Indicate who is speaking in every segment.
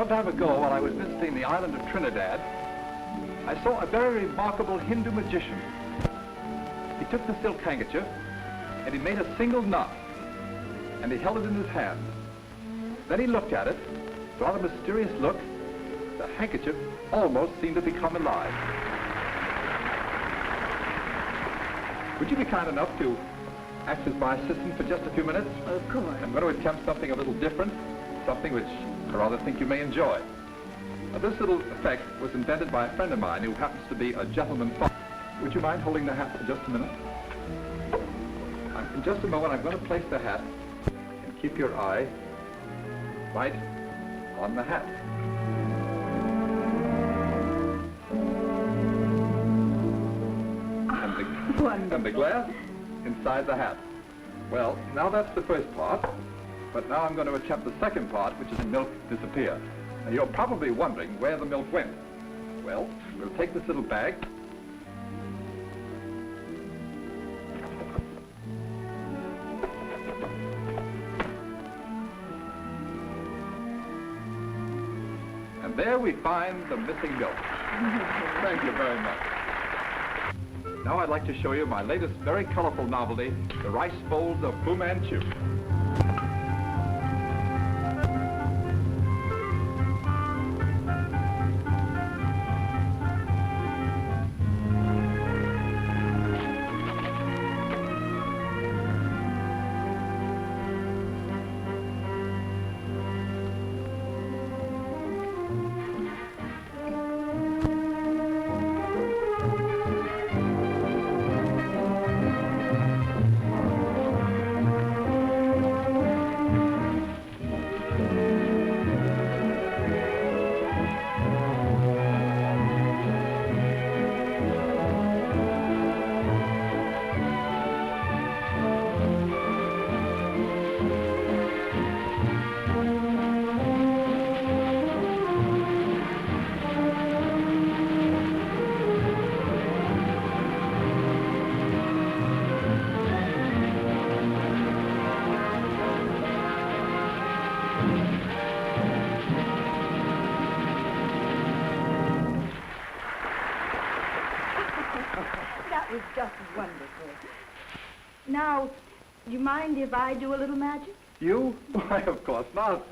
Speaker 1: Some time ago, while I was visiting the island of Trinidad, I saw a very remarkable Hindu magician. He took the silk handkerchief and he made a single knot, and he held it in his hand. Then he looked at it, rather mysterious look. The handkerchief almost seemed to become alive. Would you be kind enough to act as my assistant for just a few minutes?
Speaker 2: Of course.
Speaker 1: I'm going to attempt something a little different, something which I rather think you may enjoy. Now, this little effect was invented by a friend of mine who happens to be a gentleman farmer. Would you mind holding the hat for just a minute? In just a moment, I'm going to place the hat and keep your eye right on the hat. And the glass inside the hat. Well, now that's the first part, but now I'm going to attempt the second part, which is the milk disappear. Now, you're probably wondering where the milk went. Well, we'll take this little bag. And there we find the missing milk. Thank you very much. Now I'd like to show you my latest very colorful novelty, the rice bowls of Fu Manchu.
Speaker 2: Was just wonderful. Now, do you mind if I do a little magic?
Speaker 1: You? Why, of course not.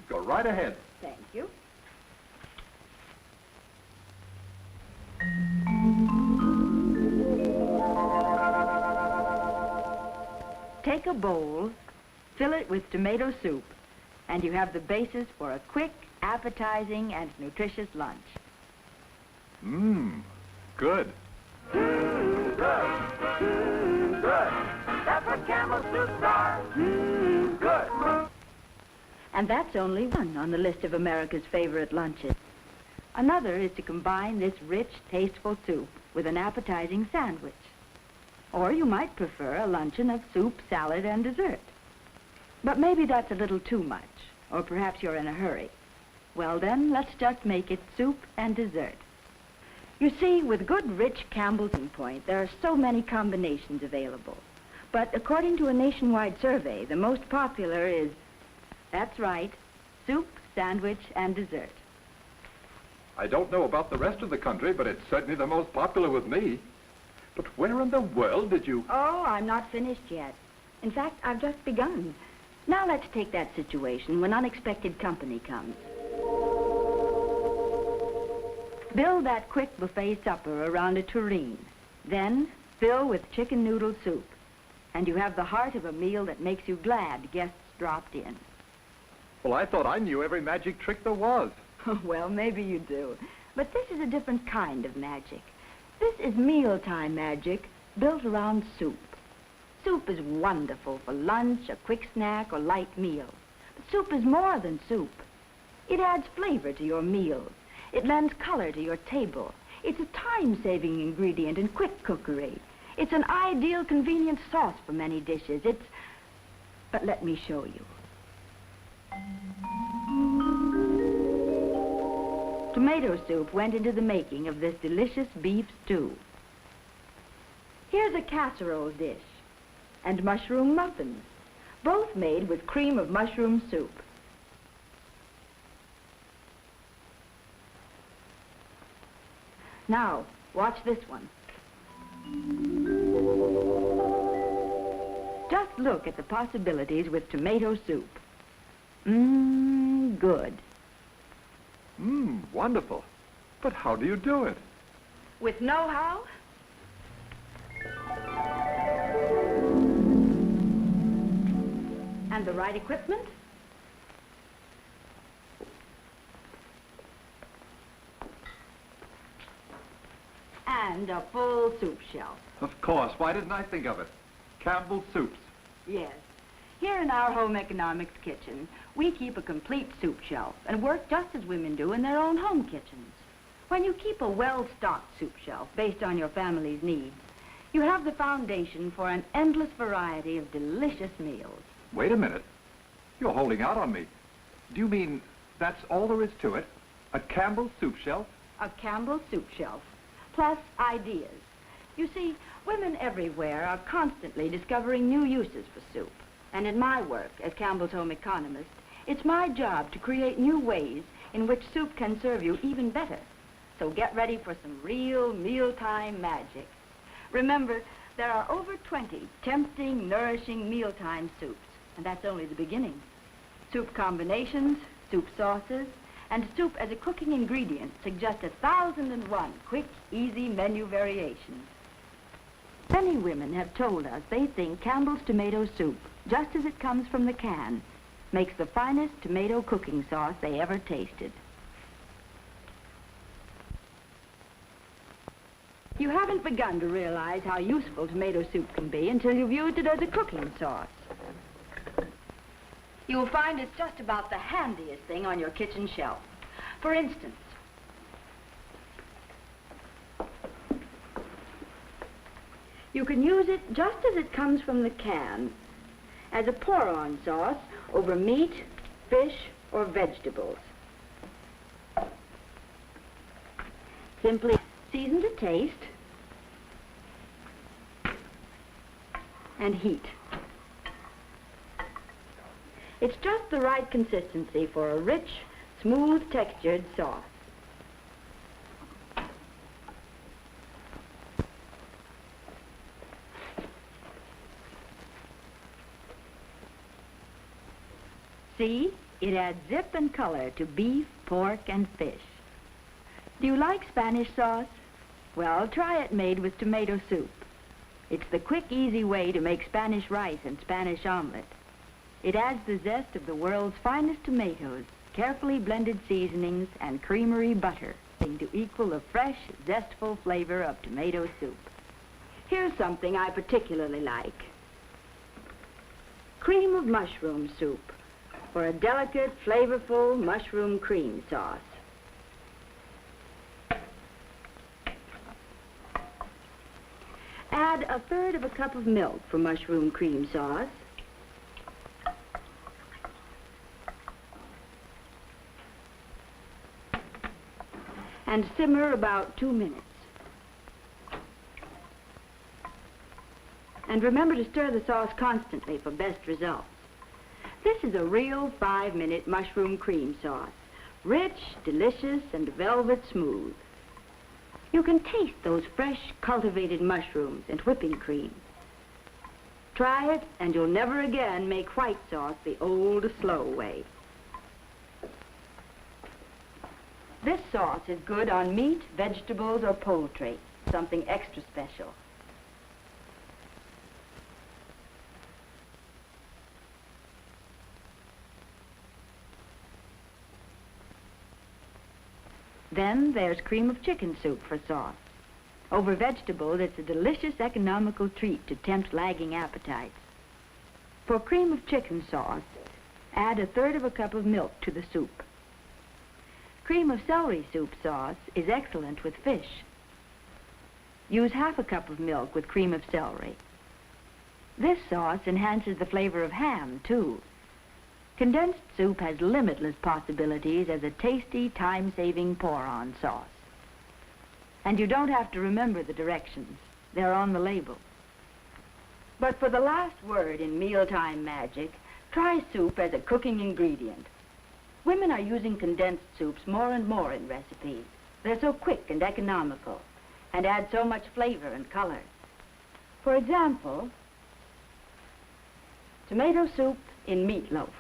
Speaker 1: Go right ahead.
Speaker 2: Thank you. Take a bowl, fill it with tomato soup, and you have the basis for a quick, appetizing, and nutritious lunch.
Speaker 1: Mmm, good.
Speaker 3: Good. That's what Campbell soups are. Good.
Speaker 2: And that's only one on the list of America's favorite lunches. Another is to combine this rich, tasteful soup with an appetizing sandwich. Or you might prefer a luncheon of soup, salad, and dessert. But maybe that's a little too much, or perhaps you're in a hurry. Well then, let's just make it soup and dessert. You see, with good, rich Campbell's Point, there are so many combinations available. But according to a nationwide survey, the most popular is, that's right, soup, sandwich, and dessert.
Speaker 1: I don't know about the rest of the country, but it's certainly the most popular with me. But where in the world did you...
Speaker 2: Oh, I'm not finished yet. In fact, I've just begun. Now let's take that situation when unexpected company comes. Build that quick buffet supper around a tureen. Then fill with chicken noodle soup. And you have the heart of a meal that makes you glad guests dropped in.
Speaker 1: Well, I thought I knew every magic trick there was.
Speaker 2: Well, maybe you do. But this is a different kind of magic. This is mealtime magic built around soup. Soup is wonderful for lunch, a quick snack, or light meal. But soup is more than soup. It adds flavor to your meals. It lends color to your table. It's a time-saving ingredient in quick cookery. It's an ideal, convenient sauce for many dishes. But let me show you. Tomato soup went into the making of this delicious beef stew. Here's a casserole dish and mushroom muffins, both made with cream of mushroom soup. Now, watch this one. Just look at the possibilities with tomato soup. Mmm, good.
Speaker 1: Mmm, wonderful. But how do you do it?
Speaker 2: With know-how? And the right equipment? And a full soup shelf.
Speaker 1: Of course. Why didn't I think of it? Campbell soups.
Speaker 2: Yes. Here in our home economics kitchen, we keep a complete soup shelf and work just as women do in their own home kitchens. When you keep a well-stocked soup shelf based on your family's needs, you have the foundation for an endless variety of delicious meals.
Speaker 1: Wait a minute. You're holding out on me. Do you mean that's all there is to it? A Campbell soup shelf?
Speaker 2: A Campbell soup shelf, plus ideas. You see, women everywhere are constantly discovering new uses for soup. And in my work as Campbell's home economist, it's my job to create new ways in which soup can serve you even better. So get ready for some real mealtime magic. Remember, there are over 20 tempting, nourishing mealtime soups, and that's only the beginning. Soup combinations, soup sauces, and soup as a cooking ingredient suggest 1,001 quick, easy menu variations. Many women have told us they think Campbell's tomato soup, just as it comes from the can, makes the finest tomato cooking sauce they ever tasted. You haven't begun to realize how useful tomato soup can be until you've used it as a cooking sauce. You'll find it's just about the handiest thing on your kitchen shelf. For instance, you can use it just as it comes from the can, as a pour-on sauce over meat, fish, or vegetables. Simply season to taste and heat. It's just the right consistency for a rich, smooth-textured sauce. See, it adds zip and color to beef, pork, and fish. Do you like Spanish sauce? Well, try it made with tomato soup. It's the quick, easy way to make Spanish rice and Spanish omelet. It adds the zest of the world's finest tomatoes, carefully blended seasonings, and creamery butter to equal the fresh, zestful flavor of tomato soup. Here's something I particularly like. Cream of mushroom soup, for a delicate, flavorful mushroom cream sauce. Add 1/3 cup of milk for mushroom cream sauce. And simmer about 2 minutes. And remember to stir the sauce constantly for best results. This is a real 5-minute mushroom cream sauce. Rich, delicious, and velvet smooth. You can taste those fresh, cultivated mushrooms and whipping cream. Try it, and you'll never again make white sauce the old, slow way. This sauce is good on meat, vegetables, or poultry, something extra special. Then there's cream of chicken soup for sauce. Over vegetables, it's a delicious economical treat to tempt lagging appetites. For cream of chicken sauce, add 1/3 cup of milk to the soup. Cream of celery soup sauce is excellent with fish. Use 1/2 cup of milk with cream of celery. This sauce enhances the flavor of ham, too. Condensed soup has limitless possibilities as a tasty, time-saving pour-on sauce. And you don't have to remember the directions. They're on the label. But for the last word in mealtime magic, try soup as a cooking ingredient. Women are using condensed soups more and more in recipes. They're so quick and economical and add so much flavor and color. For example, tomato soup in meatloaf.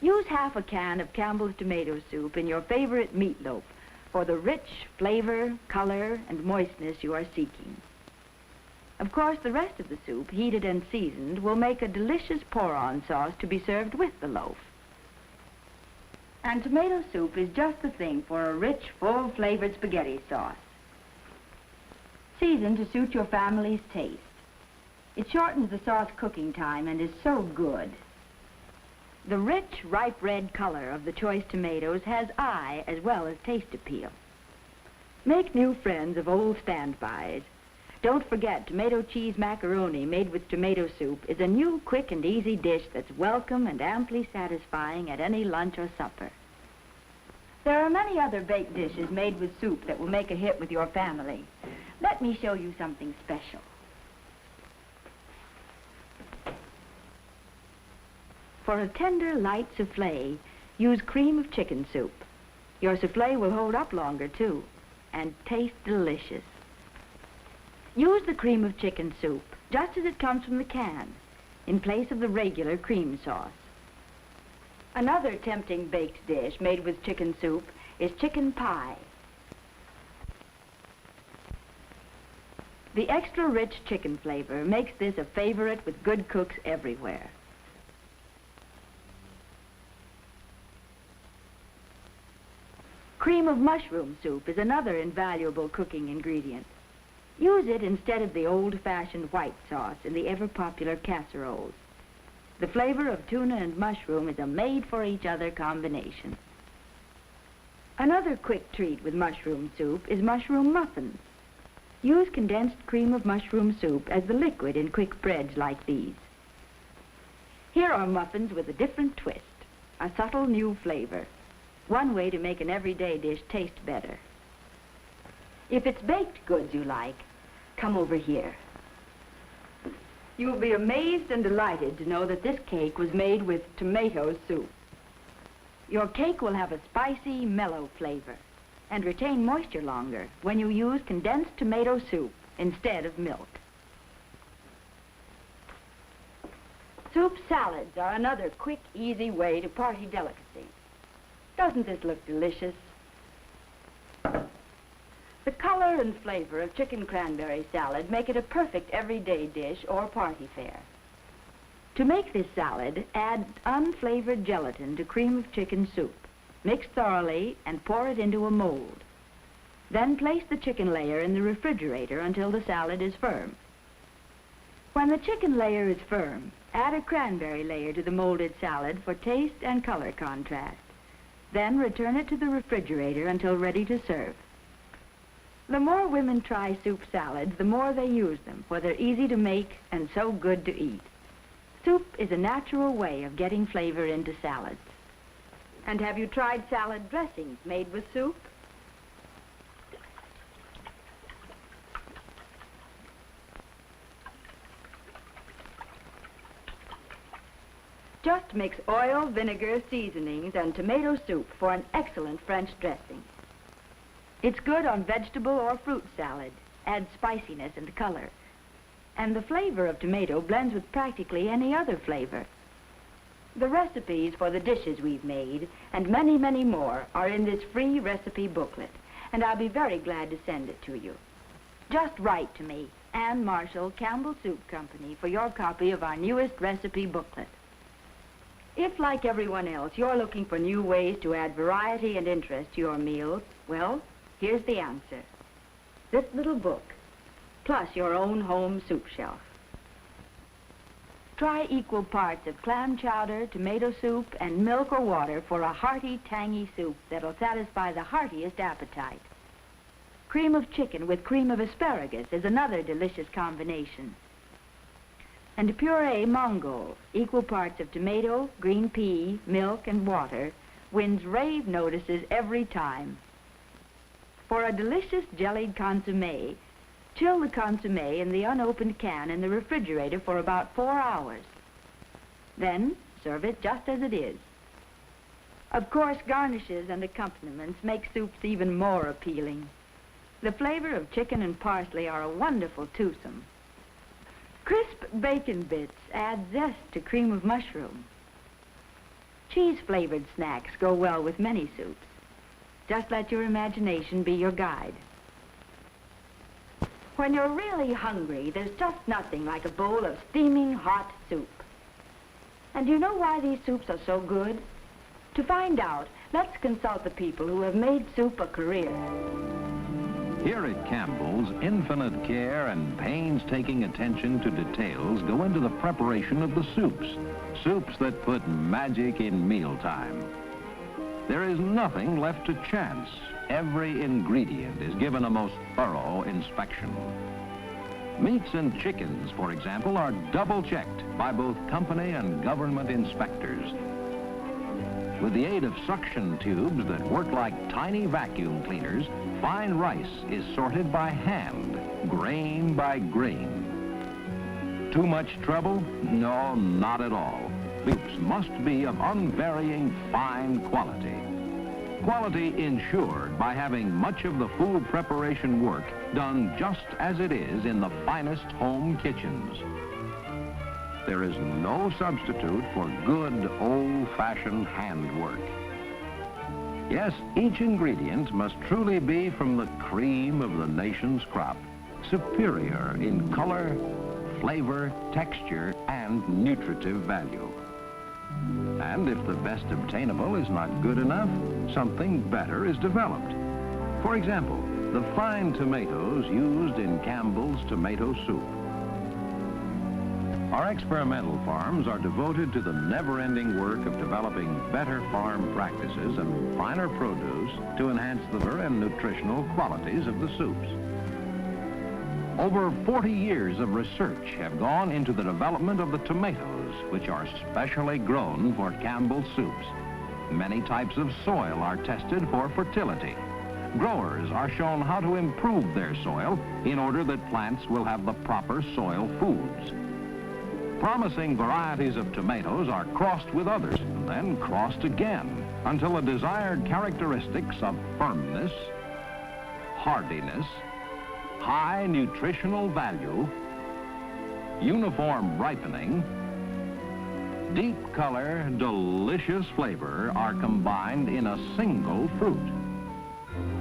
Speaker 2: Use half a can of Campbell's tomato soup in your favorite meatloaf for the rich flavor, color, and moistness you are seeking. Of course, the rest of the soup, heated and seasoned, will make a delicious pour-on sauce to be served with the loaf. And tomato soup is just the thing for a rich, full-flavored spaghetti sauce. Seasoned to suit your family's taste. It shortens the sauce cooking time and is so good. The rich, ripe red color of the choice tomatoes has eye as well as taste appeal. Make new friends of old standbys. Don't forget, tomato cheese macaroni made with tomato soup is a new, quick, and easy dish that's welcome and amply satisfying at any lunch or supper. There are many other baked dishes made with soup that will make a hit with your family. Let me show you something special. For a tender, light souffle, use cream of chicken soup. Your souffle will hold up longer, too, and taste delicious. Use the cream of chicken soup, just as it comes from the can, in place of the regular cream sauce. Another tempting baked dish made with chicken soup is chicken pie. The extra rich chicken flavor makes this a favorite with good cooks everywhere. Cream of mushroom soup is another invaluable cooking ingredient. Use it instead of the old-fashioned white sauce in the ever-popular casseroles. The flavor of tuna and mushroom is a made-for-each-other combination. Another quick treat with mushroom soup is mushroom muffins. Use condensed cream of mushroom soup as the liquid in quick breads like these. Here are muffins with a different twist, a subtle new flavor. One way to make an everyday dish taste better. If it's baked goods you like, come over here. You'll be amazed and delighted to know that this cake was made with tomato soup. Your cake will have a spicy, mellow flavor and retain moisture longer when you use condensed tomato soup instead of milk. Soup salads are another quick, easy way to party delicacy. Doesn't this look delicious? The color and flavor of chicken cranberry salad make it a perfect everyday dish or party fare. To make this salad, add unflavored gelatin to cream of chicken soup. Mix thoroughly and pour it into a mold. Then place the chicken layer in the refrigerator until the salad is firm. When the chicken layer is firm, add a cranberry layer to the molded salad for taste and color contrast. Then return it to the refrigerator until ready to serve. The more women try soup salads, the more they use them, for they're easy to make and so good to eat. Soup is a natural way of getting flavor into salads. And have you tried salad dressings made with soup? Just mix oil, vinegar, seasonings, and tomato soup for an excellent French dressing. It's good on vegetable or fruit salad, adds spiciness and color. And the flavor of tomato blends with practically any other flavor. The recipes for the dishes we've made, and many, many more, are in this free recipe booklet, and I'll be very glad to send it to you. Just write to me, Ann Marshall, Campbell Soup Company, for your copy of our newest recipe booklet. If, like everyone else, you're looking for new ways to add variety and interest to your meals, well, here's the answer. This little book, plus your own home soup shelf. Try equal parts of clam chowder, tomato soup, and milk or water for a hearty, tangy soup that'll satisfy the heartiest appetite. Cream of chicken with cream of asparagus is another delicious combination. And puree Mongol, equal parts of tomato, green pea, milk, and water, wins rave notices every time. For a delicious jellied consommé, chill the consommé in the unopened can in the refrigerator for about 4 hours. Then serve it just as it is. Of course, garnishes and accompaniments make soups even more appealing. The flavor of chicken and parsley are a wonderful twosome. Crisp bacon bits add zest to cream of mushroom. Cheese-flavored snacks go well with many soups. Just let your imagination be your guide. When you're really hungry, there's just nothing like a bowl of steaming hot soup. And do you know why these soups are so good? To find out, let's consult the people who have made soup a career.
Speaker 4: Here at Campbell's, infinite care and painstaking attention to details go into the preparation of the soups. Soups that put magic in mealtime. There is nothing left to chance. Every ingredient is given a most thorough inspection. Meats and chickens, for example, are double-checked by both company and government inspectors. With the aid of suction tubes that work like tiny vacuum cleaners, fine rice is sorted by hand, grain by grain. Too much trouble? No, not at all. Soups must be of unvarying fine quality. Quality ensured by having much of the food preparation work done just as it is in the finest home kitchens. There is no substitute for good old-fashioned handwork. Yes, each ingredient must truly be from the cream of the nation's crop, superior in color, flavor, texture, and nutritive value. And if the best obtainable is not good enough, something better is developed. For example, the fine tomatoes used in Campbell's tomato soup. Our experimental farms are devoted to the never-ending work of developing better farm practices and finer produce to enhance the flavor and nutritional qualities of the soups. Over 40 years of research have gone into the development of the tomatoes, which are specially grown for Campbell's soups. Many types of soil are tested for fertility. Growers are shown how to improve their soil in order that plants will have the proper soil foods. Promising varieties of tomatoes are crossed with others, and then crossed again, until the desired characteristics of firmness, hardiness, high nutritional value, uniform ripening, deep color, delicious flavor are combined in a single fruit.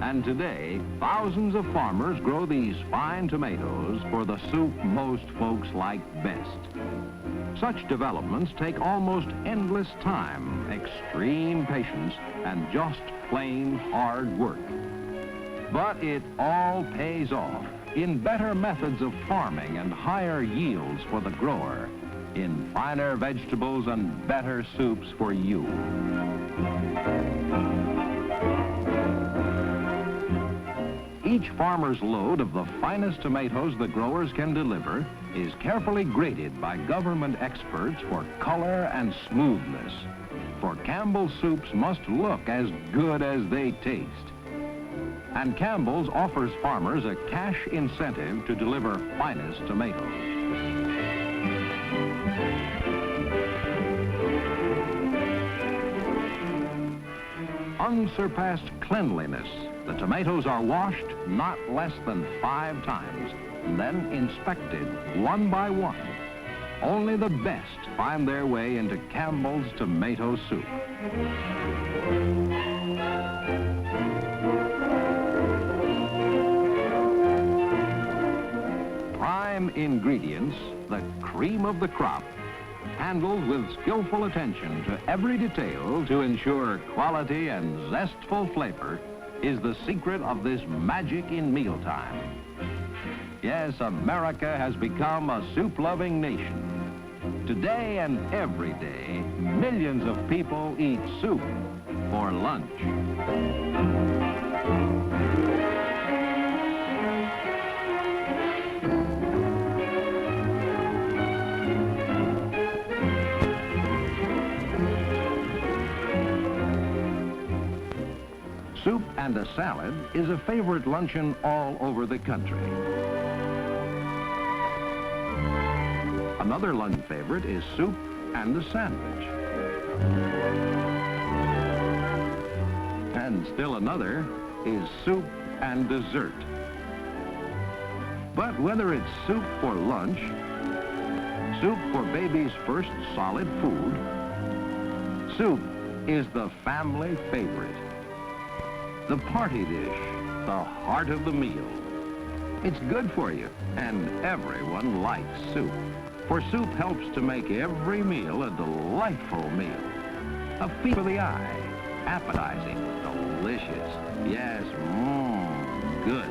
Speaker 4: And today, thousands of farmers grow these fine tomatoes for the soup most folks like best. Such developments take almost endless time, extreme patience, and just plain hard work. But it all pays off in better methods of farming and higher yields for the grower, in finer vegetables and better soups for you. Each farmer's load of the finest tomatoes the growers can deliver is carefully graded by government experts for color and smoothness. For Campbell's soups must look as good as they taste. And Campbell's offers farmers a cash incentive to deliver finest tomatoes. Unsurpassed cleanliness. The tomatoes are washed not less than 5 times, and then inspected one by one. Only the best find their way into Campbell's tomato soup. Prime ingredients, the cream of the crop, handled with skillful attention to every detail to ensure quality and zestful flavor, is the secret of this magic in mealtime. Yes, America has become a soup-loving nation. Today and every day, millions of people eat soup for lunch. Soup and a salad is a favorite luncheon all over the country. Another lunch favorite is soup and a sandwich. And still another is soup and dessert. But whether it's soup for lunch, soup for baby's first solid food, soup is the family favorite. The party dish, the heart of the meal. It's good for you, and everyone likes soup. For soup helps to make every meal a delightful meal. A feast for the eye, appetizing, delicious. Yes, good.